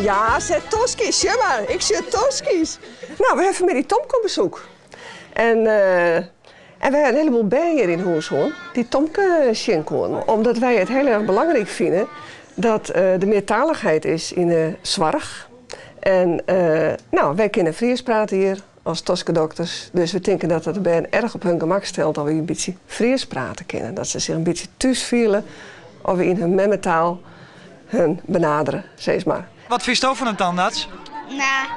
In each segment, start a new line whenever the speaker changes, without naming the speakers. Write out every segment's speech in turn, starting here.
Ja, zet toskies, ja maar. Ik zet toskies. Nou, we hebben met die Tomke op bezoek. En we hebben een heleboel bijen hier in Hoershoorn die Tomke zien komen. Omdat wij het heel erg belangrijk vinden dat de meertaligheid is in de zorg. En nou, wij kunnen Fries praten hier als Toske-dokters. Dus we denken dat het de bijen erg op hun gemak stelt dat we een beetje Fries praten kunnen. Dat ze zich een beetje thuis voelen of we in hun memmentaal hun benaderen, zeg maar.
Wat vind je van een tandarts?
Nou,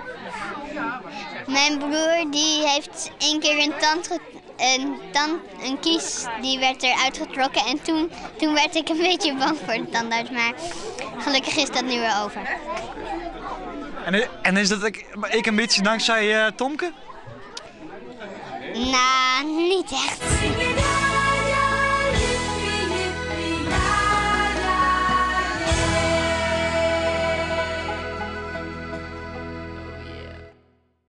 mijn broer die heeft één keer een kies die werd eruit getrokken en toen werd ik een beetje bang voor de tandarts, maar gelukkig is dat nu weer over.
En is dat ik een beetje dankzij Tomke?
Nou, niet echt.